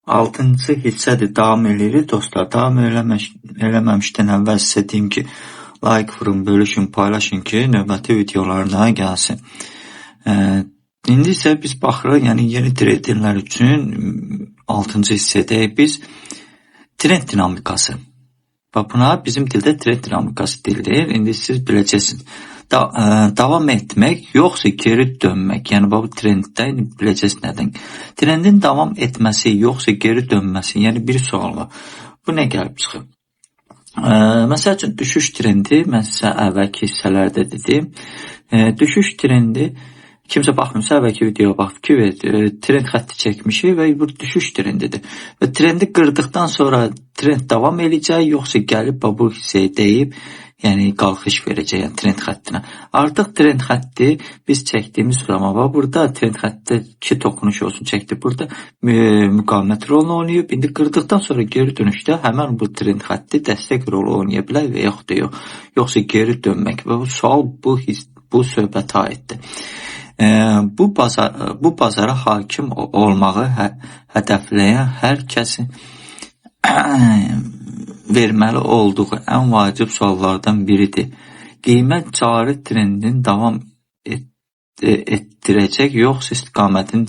6-cı hissədir, davam edirik dostlar. Davam eləməmişdən əvvəl sizə deyim ki, like vurun, bölüşün, paylaşın ki, növbəti videolarına gəlsin. İndi isə biz baxırıq, yəni yeni treyderlər üçün 6-cı hissədəyik biz trend dinamikası. Buna bizim dildə trend dinamikası deyilir. İndi siz biləcəksiniz. Davam etmək, yoxsa geri dönmək. Yəni bu trenddə biləcəksiniz nədən. Trendin davam etməsi, yoxsa geri dönməsi. Yəni bir sual var. Bu nə gəlib çıxıb? Məsəl üçün düşüş trendi, mən sizə əvvəlki hissələrdə dedim. Düşüş trendi, kimsə baxmırsa əvvəlki videoya baxıb ki, trend xətti çəkmişik və bu düşüş trendidir. Və trendi qırdıqdan sonra trend davam edəcək, yoxsa gəlib bu hissəyə deyib, yəni qalxış verəcək, yəni trend xəttinə. Artıq trend xətti biz çəkdiyimiz zaman var. Burada trend xəttdə 2 toxunuş olsun çəkdik. Burada müqavimət rolunu oynayıb. İndi qırdıqdan sonra geri dönüşdə həmən bu trend xətti dəstək rolu oynaya bilər və yaxud da yox. Yoxsa geri dönmək və bu sual bu söhbətə aiddir. Bu bazara hakim olmağı hədəfləyən hər kəsin verməli olduğu ən vacib suallardan biridir. Qiymət cari trendin davam etdirəcək, yoxsa istiqamətini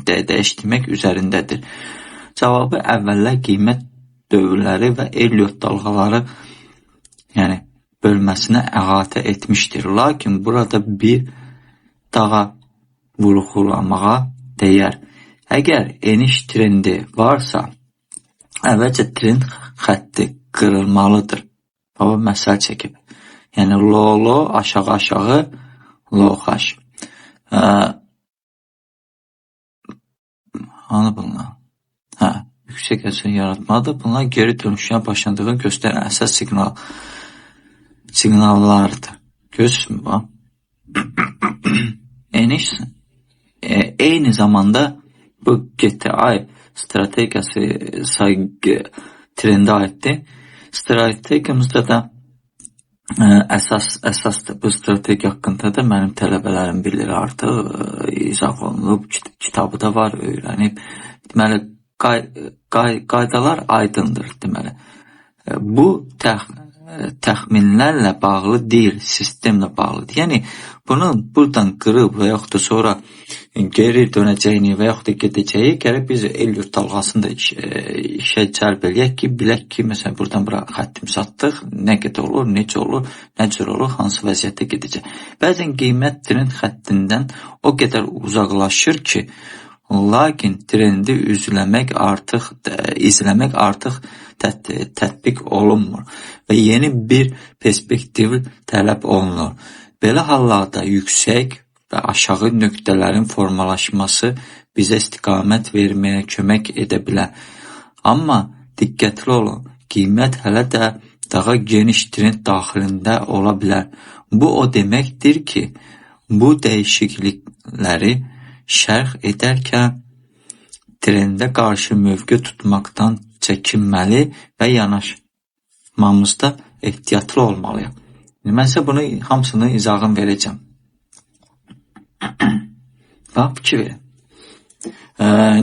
dəyişdirmək üzərindədir. Cavabı əvvəllər qiymət dövrləri və Elliot dalğaları yəni bölməsinə əhatə etmişdir. Lakin burada bir daha vurğulamağa dəyər. Əgər eniş trendi varsa, əvvəlcə trend xətti qırılmalıdır. Baba məsəl çəkib. Yəni lo, aşağı, lo-xaş. Hanı bunlar? Yüksək əsər yaratmalıdır. Bunlar geri dönüşünə başlandığını göstərən əsas siqnallardır. Görürsünüz mü? Eniş eyni zamanda bu GTI strategiyası trendə aiddir. Strategiyamızda da əsasdır. Bu strategiya haqqında da mənim tələbələrim bilir artıq, izah olunub, kitabı da var, öyrənib. Deməli, qaydalar aydındır, deməli. Bu təxminlərlə bağlı deyil, sistemlə bağlıdır. Yəni, bunun buradan qırıb və yaxud da sonra geri dönəcəyini və yaxud da gedəcəyi gərək biz Elliot dalğasını da işə cəlb eləyək ki, bilək ki, məsələn, buradan bura xəttimizi atdıq, nə qədər olur, necə olur, nə cür olur, hansı vəziyyətdə gedəcək. Bəzən qiymət trend xəttindən o qədər uzaqlaşır ki, lakin trendi izləmək artıq tətbiq olunmur və yeni bir perspektiv tələb olunur. Belə hallarda yüksək və aşağı nöqtələrin formalaşması bizə istiqamət verməyə kömək edə bilər. Amma diqqətli olun, qiymət hələ də daha geniş trend daxilində ola bilər. Bu o deməkdir ki, bu dəyişiklikləri şərh edərkən trendə qarşı mövqe tutmaqdan çəkinməli və yanaşmamızda ehtiyatlı olmalıyıq. Mən sizə bunu hamısını izahını verəcəm. Bax, fikir verin.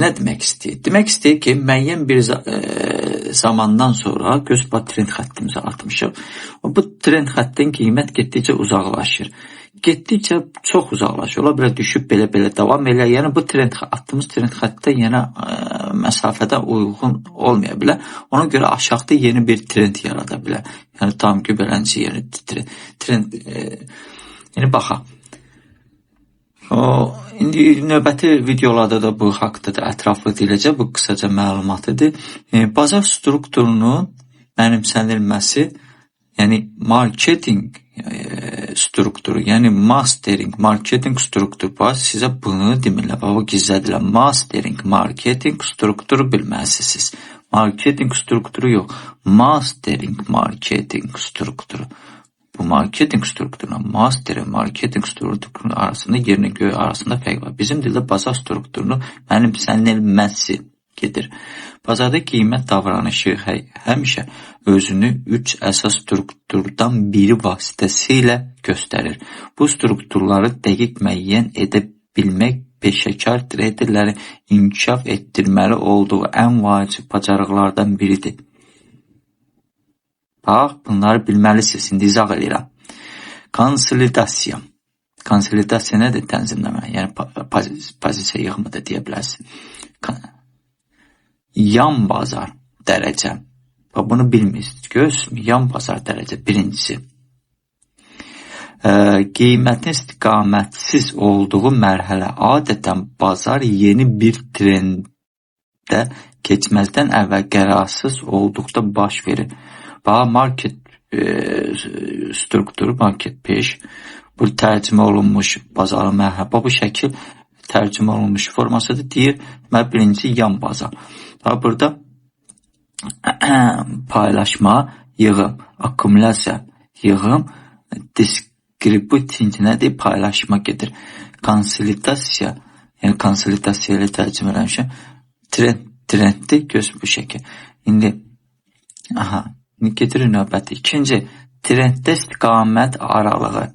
Nə demək istəyir? Demək istəyir ki, müəyyən bir zamandan sonra göz trend xəttimizi atmışıq. Bu trend xəttin qiymət getdikcə uzaqlaşır. Getdikcə çox uzaqlaşır. Ola bilər düşüb belə davam edir. Yəni bu attığımız trend xəttə yenə məsafədə uyğun olmaya bilər. Ona görə aşağıda yeni bir trend yarada bilər. Yəni tam ki, belənci yeni trend. Yəni baxaq. İndi növbəti videolarda da bu haqda da ətraflı deyiləcək. Bu qısaca məlumatıdır. Bazar strukturunun mənimsənilməsi, yəni marketing strukturu, yəni mastering, marketing strukturu. Sizə bunu demirlər, bu gizlədirlər. Mastering, marketing strukturu bilməlisiniz. Marketing strukturu yox, mastering, marketing strukturu. Bu marketing strukturuna, mastering, marketing strukturunun arasında, yerini göy arasında fərq var. Bizim dildə bazar strukturunu mənimsənilməsi gedir. Bazarda qiymət davranışı həmişə özünü 3 əsas strukturdan biri vasitəsilə göstərir. Bu strukturları dəqiq müəyyən edə bilmək peşəkar traderləri inkişaf etdirməli olduğu ən vacib bacarıqlardan biridir. Bax, bunları bilməlisiniz. İndi izah edirəm. Konsolidasiya. Konsolidasiya nədir? Tənzimləmə. Yəni pozisiya yığımı da deyə bilərsiniz. Yan bazar dərəcə. Bunu bilmirsiniz. Görürsünüz, yan bazar dərəcə birincisi. Qiymətin istiqamətsiz olduğu mərhələ adətən bazar yeni bir trenddə keçməzdən əvvəl qərarsız olduqda baş verir. Bax, market strukturu, market peş, bu tərcümə olunmuş bazarın mərhələ. Bu şəkil tərcümə olunmuş formasıdır. Deyir, birinci yan bazar. Burada paylaşma, yığım, akkumulyasiya, yığım, distributing nədir? Paylaşma gedir. Konsolidasiya, yəni konsolidasiya ilə tərcümə eləmişəm. Trenddir, göz bu şəkil. İndi getirir növbəti. İkinci, trenddə istiqamət aralığı.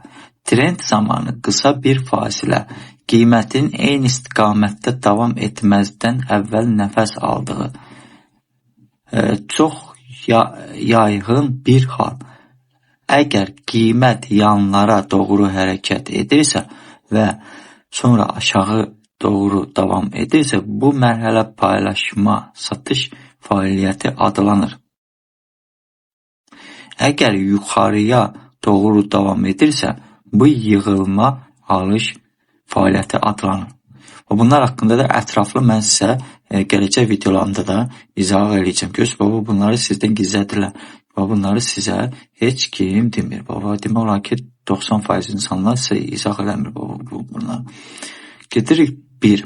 Trend zamanı qısa bir fasilə, qiymətin eyni istiqamətdə davam etməzdən əvvəl nəfəs aldığı, çox yaygın bir hal. Əgər qiymət yanlara doğru hərəkət edirsə və sonra aşağı doğru davam edirsə, bu mərhələ paylaşma, satış fəaliyyəti adlanır. Əgər yuxarıya doğru davam edirsə, bu yığılma, alış fəaliyyəti adlanır. Bunlar haqqında da ətraflı mən sizə gələcək videolarımda da izah edəcəm. Görürsünüz, bunları sizdən gizlədirlər. Bunları sizə heç kim demir. Demək olar ki, 90% insanlar sizə izah eləmir bunları. Gedirik 1.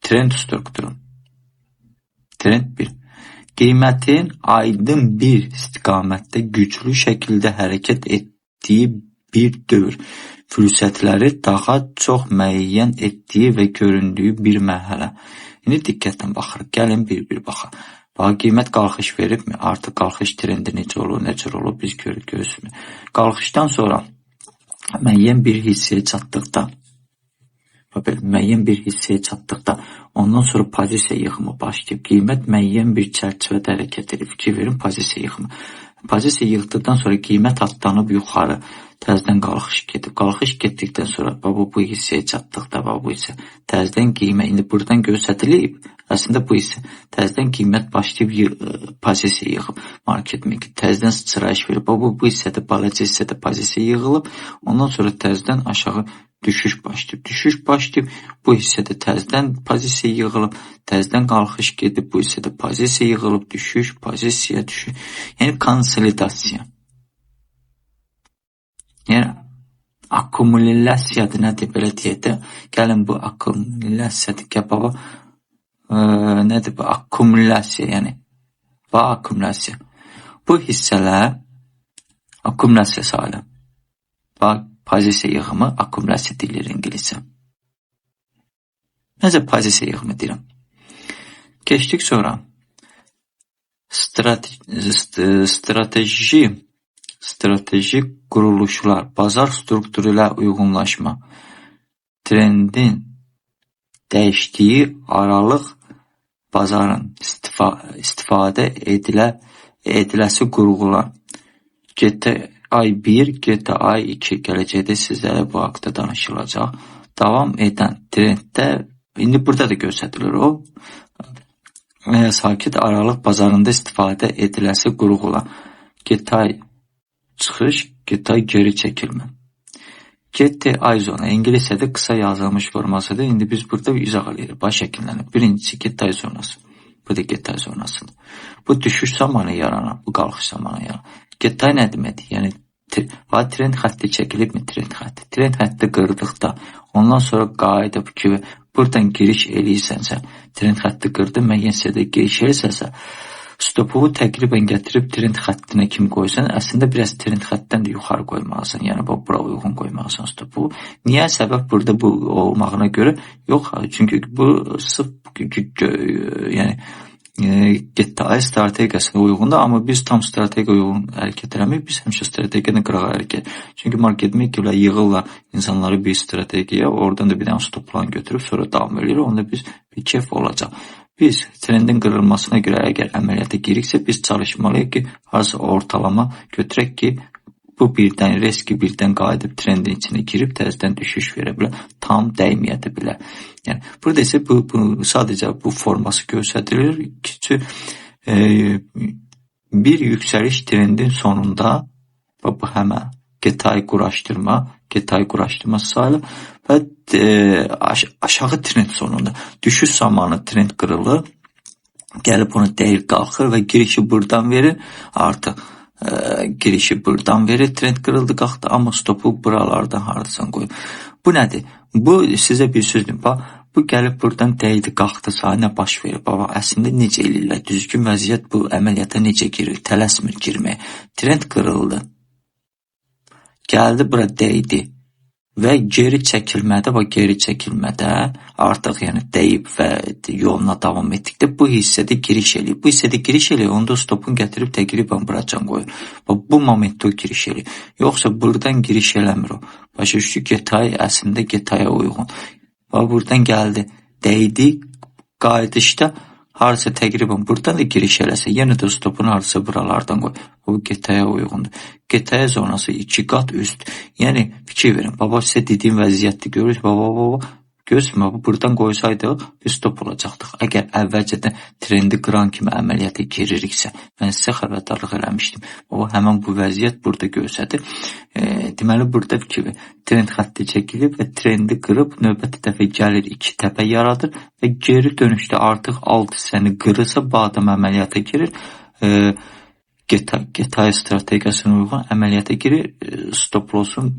Trend strukturu. Trend 1. Qiymətin aydın bir istiqamətdə güclü şəkildə hərəkət etdiyi bir dövr, fürsətləri daha çox müəyyən etdiyi və göründüyü bir mərhələ. İndi diqqətlə baxırıq. Gəlin bir baxaq. Bax, qiymət qalxış veribmi? Artıq qalxış trendi necə olur, biz görürsünüz. Qalxışdan sonra müəyyən bir hissəyə çatdıqda, ondan sonra pozisiya yığımı başlayıb. Qiymət müəyyən bir çərçivədə hərəkət edib. Fikir verin, pozisiya yığımı. Pozisiya yığdıqdan sonra qiymət atlanıb yuxarı, təzədən qalxış gedib. Qalxış getdikdən sonra bu hissəyə çatdıqda, bu hissə təzədən qiymət, indi buradan göstərilib, əslində bu hissə təzədən qiymət başlayıb pozisiya yığıb, market maker təzədən sıçrayış verib. Bu hissədə, balaca hissədə pozisiya yığılıb, ondan sonra təzədən aşağı düşüş başlayıb, bu hissədə təzədən pozisiya yığılıb, təzədən qalxış gedib, bu hissədə pozisiya yığılıb, pozisiya düşüş. Yəni konsolidasiya. Yəni akkumulyasiyadır, nədir belə deyək də. Gəlin bu akkumulyasiyadır. Gəbaba nədir bu? Akkumulyasiya, yəni. Akkumulyasiya. Bu hissələr akkumulyasiya sayılır. Pozisiya yığımı akkumulyasiya deyilir ingiliscə. Necə pozisiya yığımı deyirəm? Keçdik sonra strateji quruluşlar, bazar strukturu ilə uyğunlaşma, trendin dəyişdiyi aralıq bazarın istifadə ediləsi qurğular, GTI1, GTI2 gələcəkdə sizlərə bu haqda danışılacaq. Davam edən trenddə, indi burada da göstərilir o, sakit aralıq bazarında istifadə ediləsi qurğular, GTI çıxış, GTI geri çəkilmə. GTI zona, ingiliscədə qısa yazılmış formasıdır. İndi biz burada izah edirik, baş şəkillənir. Birincisi GTI zonası, bu da GTI zonasıdır. Bu düşüş zamanı yaranan, bu qalxış zamanı yaranan. GTI nə deməkdir? Yəni, trend xətti çəkilibmi? Trend xətti qırdıqda, ondan sonra qayıdıb ki, buradan giriş eləyirsənsə, trend xətti qırdı, müəyyən hissədə giriş eləyirsənsə, stopu təqribən gətirib trend xəttinə kimi qoysan, əslində biraz trend xəttdən də yuxarı qoymalısan, yəni bura uyğun qoymalısan stopu. Niyə? Səbəb burada bu olmağına görə yox, çünki bu sırf getayı strategiyasına uyğundur, amma biz tam strategiyaya uyğun hərəkət eləməyik, biz həmişə strategiyadan qırağa hərəkət. Çünki marketmək ki, yığırlar insanları bir strategiyaya, oradan da bir dənə stop plan götürüb sonra davam edir, onda biz bir keyf olacaq. Biz trendin qırılmasına görə əgər əməliyyata giriksə, biz çalışmalıyıq ki, harasa ortalama götürək ki, bu birdən riski birdən qayıdıb trendin içine girib təzədən düşüş verə bilər, tam dəyməyə də bilər. Yəni burada isə bu sadəcə bu forması göstərilir ki, bir yüksəliş trendin sonunda bu həmən getay quraşdırma sayılır və aşağı trend sonunda düşüş zamanı trend qırılır, gəlib onu deyil qalxır və girişi buradan verir, artıq girişi buradan verir, trend qırıldı qalxdı, amma stopu buralardan haradan qoyur. Bu nədir? Bu sizə bir sözdür. Bu gəlib buradan dəydi qalxdısa nə baş verir? Baba, əslində necə eləyirlər? Düzgün vəziyyət bu əməliyyata necə girir? Tələsmir girməyə. Trend qırıldı. Gəldi bura dəydi və geri çəkilmədə, artıq yəni deyib və yoluna davam etdikdə bu hissədə giriş eləyir. Bu hissədə giriş eləyir, onda stopun gətirib təqribən buracan qoyur. Bu momentdə o giriş eləyir. Yoxsa buradan giriş eləmir o. Başa düşdü, getay əslində getaya uyğun. Buradan gəldi, dəydi, qayıdışda harasa təqribən buradan da giriş eləsə, yenə də stopun harasa buralardan qoy. Bu getaya uyğundur. Getaya zonası 2 qat üst. Yəni fikir verin. Baba sizə dediyim vəziyyətdir. Görürsünüz, baba. Görürsünüz, buradan qoysaydıq bir stop olacaqdıq. Əgər əvvəlcədən trendi qıran kimi əməliyyata giririksə, mən sizə xəbərdarlıq eləmişdim. Həmən bu vəziyyət burada görsədir. Deməli, burada fikir verin. Trend xətti çəkilib və trendi qırıb növbəti dəfə gəlir 2 təpə yaradır və geri dönüşdə artıq alt hissəni qırırsa bu adam əməliyyata girir. Getay strategiyasına uyğun əməliyyata girir, stop loss'un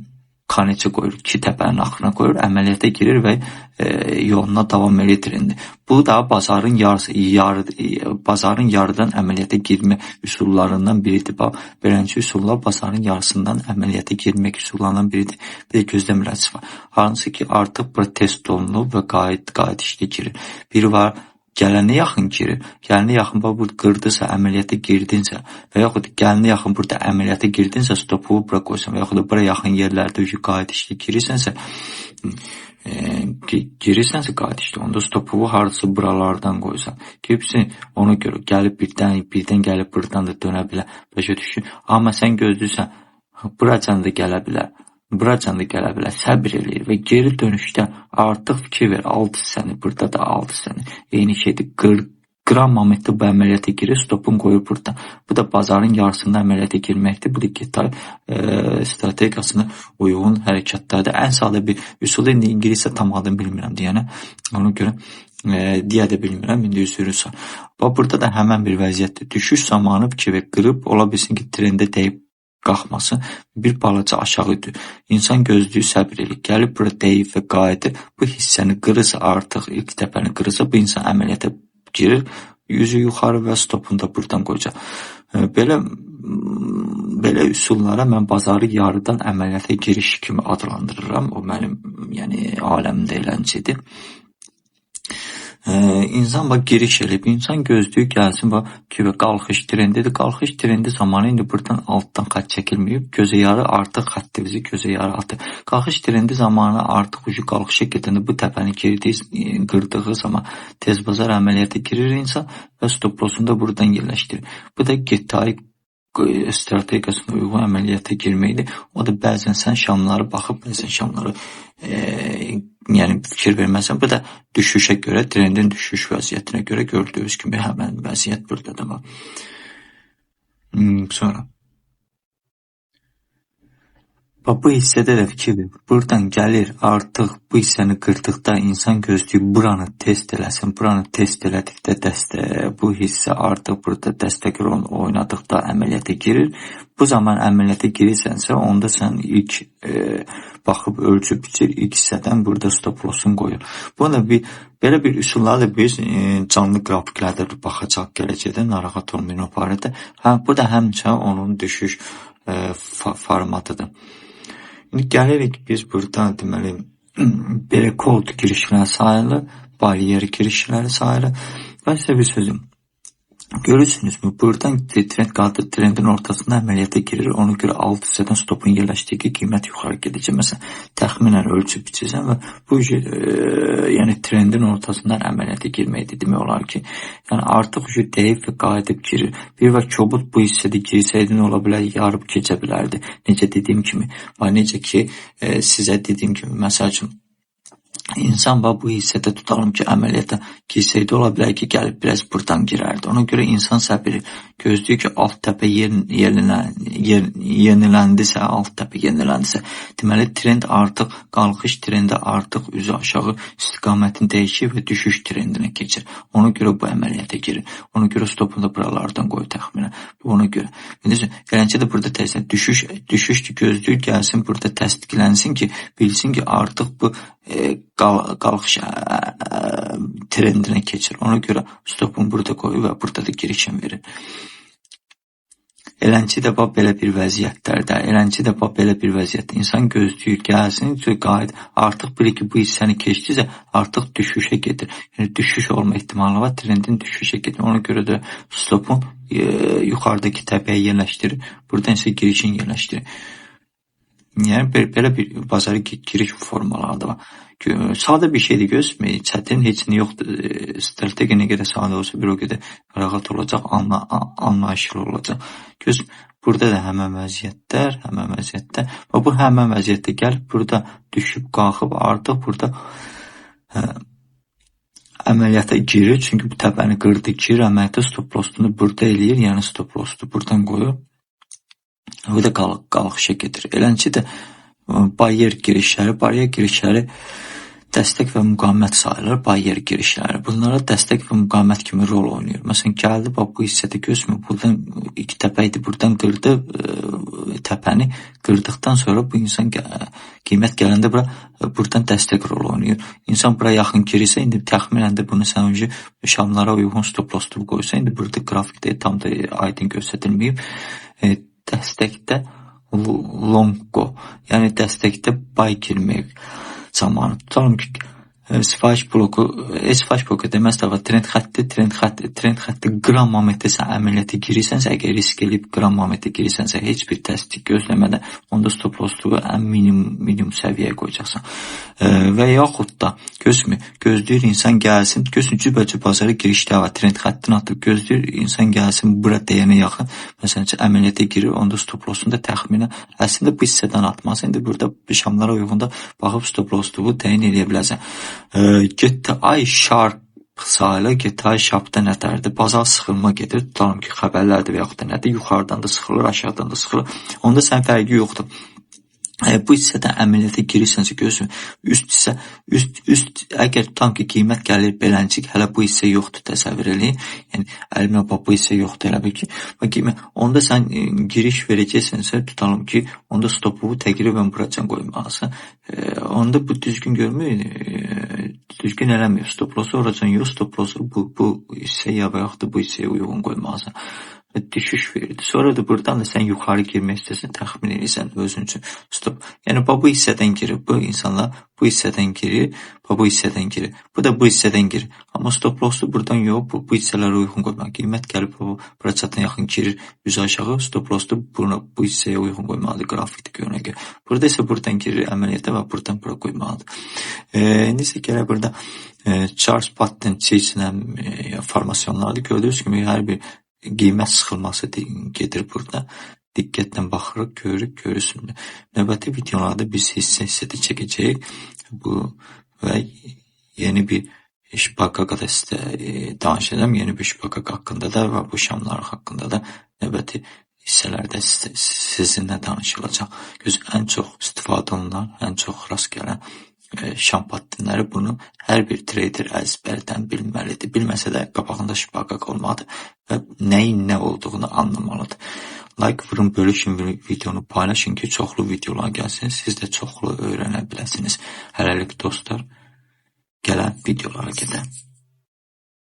kaneci qoyur, 2 təpənin axırına qoyur, əməliyyata girir və yoluna davam edir trendi. Bu da bazarın yarıdan əməliyyata girmə üsullarından biridir. Beləncə üsullar bazarın yarısından əməliyyata girmək üsullarından biridir. Bir də gözləmirəsi var. Hansı ki artıq protest olunub və qayıdışda girir. Biri var, gələnə yaxın girir. Gələnə yaxın burada qırdısa, əməliyyata girdinsə və yaxud gələnə yaxın burada əməliyyata girdinsə, stopu bura qoysan və yaxud da bura yaxın yerlərdə qayıdışda girirsənsə qayıdışda, onda stopu harası buralardan qoysan. Ki, ona görə gəlib birdən gəlib buradan da dönə bilər. Başa düşün. Amma sən gözləyirsən, buracan da gələ bilər. Buracan da gələ bilər, səbir eləyir və geri dönüşdə artıq fikir ver, 6 hissəni, burada da 6 hissəni. Eyni şeydir, qıran momentdə bu əməliyyata girir, stopun qoyur buradan. Bu da bazarın yarısında əməliyyata girməkdir. Bu da getay strategiyasına uyğun hərəkətlərdir. Ən sadə bir üsul, indi ingiliscə tam adını bilmirəm deyənə, ona görə deyə də bilmirəm, indi üzürürsə. Burada da həmən bir vəziyyətdir. Düşüş zamanı fikir ver, qırıb, ola bilsin ki, trendə deyib qalxmasın, bir balaca aşağıdır. İnsan gözlüyü səbir eləyir. Gəlib bura deyib və qayıdır. Bu hissəni qırırsa artıq, ilk təpəni qırırsa, bu insan əməliyyata girir. Yüzü yuxarı və stopunu da buradan qoyacaq. Belə üsullara mən bazarı yarıdan əməliyyata giriş kimi adlandırıram. O mənim aləmdə eləncidir. İnsan giriş eləyib, insan gözlüyü gəlsin, qalxış trendidir. Qalxış trendi zamanı indi buradan altdan xətt çəkilməyib, gözə yarı artıq xəttimizi gözə yarı atır. Qalxış trendi zamanı artıq ucu qalxışa gedəndə bu təpəni qırdığı zaman tez bazar əməliyyata girir insan və stop loss'unu da buradan yerləşdirir. Bu da getay strategiyasına uyğun əməliyyata girməkdir. O da bəzən sən şamları baxıb, bəzən şamları fikir verməsən. Bu da düşüşə görə, trendin düşüş vəziyyətinə görə gördüyünüz kimi həmən vəziyyət buradadır. Sonra bu hissədə də fikir ver. Buradan gəlir, artıq bu hissəni qırdıqda insan gözləyib buranı test eləsin. Buranı test elədikdə bu hissə artıq burada dəstək rolunu oynadıqda əməliyyata girir. Bu zaman əməliyyata girirsənsə, onda sən ilk baxıb ölçüb biçir, ilk hissədən burada stop loss'un qoyur. Buna belə bir üsullarla biz canlı qrafiklərdə baxacaq gələcəkdə, narahat olmayın o barədə. Bu da həmçə onun düşüş formatıdır. İndi gəlirik biz burada deməli belə cold girişləri sayılır, bariyeri girişləri sayılır. Və sizə bir sözüm. Görürsünüzmü? Buradan trend qalxır, trendin ortasında əməliyyata girir. Ona görə alt hissədən stopun yerləşdiyi qiymət yuxarı gedəcək. Məsələn, təxminən ölçüb biçirsən və bu yəni trendin ortasından əməliyyata girməkdir. Demək olar ki, yəni artıq deyib və qayıdıb girir. Bir və kobud bu hissədə girsəydin ola bilər, yarıb keçə bilərdi. Necə dediyim kimi, necə ki, sizə dediyim kimi, məsəl üçün, İnsan bu hissədə tutalım ki, əməliyyata girsəydi ola bilər ki, gəlib biraz buradan girərdi. Ona görə insan səbiri gözləyir ki, alt təpə yeniləndisə, deməli trend artıq, qalxış trendi artıq üzü aşağı istiqamətini dəyişir və düşüş trendinə keçir. Ona görə bu əməliyyata girir. Ona görə stopunu da buralardan qoyur təxminən. Ona görə. Gələnçə də burada düşüş gözləyir, gəlsin burada təsdiqlənsin ki, bilsin ki, artıq bu qalxış trendinə keçir. Ona görə stopunu burada qoyur və burada da girişim verir. Elənçi də belə bir vəziyyətlərdə, insan gözləyir, gəlsin, qayıt, artıq bilir ki, bu hissəni keçdisə, artıq düşüşə gedir. Yəni, düşüş olma ehtimalı var, trendin düşüşə gedir. Ona görə də stopun yuxarıdakı təpəyə yerləşdirir, buradan isə girişin yerləşdirir. Yəni, belə bir bazarı giriş formaları da var. Sadə bir şeydir, gözləmək, çətin heç nə yoxdur. Strategiya nə qədər sadə olsa bir o qədər rahat olacaq, anlayışlı olacaq. Burada da həmən vəziyyətdə və bu həmən vəziyyətdə gəlib burada düşüb, qalxıb, artıq burada əməliyyata girir. Çünki bu təpəni qırdı, girir, əməliyyata stop lossunu burada eləyir, yəni stop lossunu buradan qoyur. Bu da qalxışa gedir. Elənçi də baryer girişləri dəstək və müqamət sayılır, baryer girişləri. Bunlara dəstək və müqamət kimi rol oynayır. Məsələn, gəldi, bu hissədə gözmür, buradan iki təpə idi, buradan qırdı, təpəni qırdıqdan sonra bu insan qiymət gələndə buradan dəstək rol oynayır. İnsan bura yaxın girirsə, indi təxminən də bunu sən önce şamlara uyğun stop loss qoysa, indi burada qrafikdə tam da aydın göstərilməyib. Dəstəkdə longo, yəni dəstəkdə buy girmək zamanı. Tutalım ki, sifariş bloku deməz də var, trend xətti qrammometrə sən əməliyyata girirsənsə, əgər risk eləyib qrammometrə girirsənsə, heç bir təsdiq gözləmədən, onda stop loss'u ən minimum səviyyəyə qoyacaqsan. Və yaxud da, gözləyir insan gəlsin, cübəcə bazarı girişdə var, trend xəttin atıb, gözləyir insan gəlsin, bura deyənə yaxın, məsələn ki, əməliyyata girir, onda stop loss'unu da təxminə, əslində bu hissədən atmaz, indi burada şamlara uyğunda baxıb stop loss'u təyin edə biləsən. GTI Sharp sayılı, GTI Sharp'da nətərdir? Bazar sıxılma gedir. Tutalım ki, xəbərlərdir və yaxud da nədir? Yuxarıdan da sıxılır, aşağıdan da sıxılır. Onda sən fərqi yoxdur. Bu hissədən əməliyyata girirsənsə görürsün, üst hissə, əgər tutam ki, qiymət gəlir beləncik, hələ bu hissə yoxdur, təsəvvür eləyin. Yəni, əlimə bu hissə yoxdur, elə bil ki, onda sən giriş verəcəksənsə, tutalım ki, onda stopu təqribən buracan qoymalısın. Onda bu düzgün görmür, düzgün eləmir. Stop loss'u oracan yox, stop loss'u bu hissəyə və yaxud da bu hissəyə uyğun qoymalısın. Düşüş verirdi. Sonra da buradan da sən yuxarı girmək istəsən, təxmin edirsən özün üçün stop. Yəni, bu hissədən girir. Bu insanlar bu hissədən girir, bu hissədən girir. Bu da bu hissədən girir. Amma stop loss'u buradan yox, bu hissələrə uyğun qoymaq. Qiymət gəlib, bura çatan yaxın girir, üzü aşağı, stop loss'u bu hissəyə uyğun qoymalıdır, qrafikdə görünə görə. Burada isə buradan girir əməliyyata və buradan bura qoymalıdır. İndisə gələ burada Charles Patton çeşidən formasyonlardır. Gördüyünüz kimi, hər bir qiymət sıxılması gedir burada. Diqqətlə baxırıq, görürsün. Növbəti videolarda biz hissə-hissədə çəkəcəyik. Və yeni bir şpaka danışacağım. Yeni bir şpaka haqqında da və bu şamlar haqqında da növbəti hissələrdə sizinlə danışılacaq. Ən çox istifadə olunan, ən çox rast gələn şam pattinləri bunu hər bir trader əzbərdən bilməlidir. Bilməsə də qabağında şpaqaq olmalıdır və nəyin nə olduğunu anlamalıdır. Like vurun, bölüşün videonu paylaşın ki, çoxlu videolar gəlsin, siz də çoxlu öyrənə biləsiniz. Hələlik dostlar, gələn videolara gedək.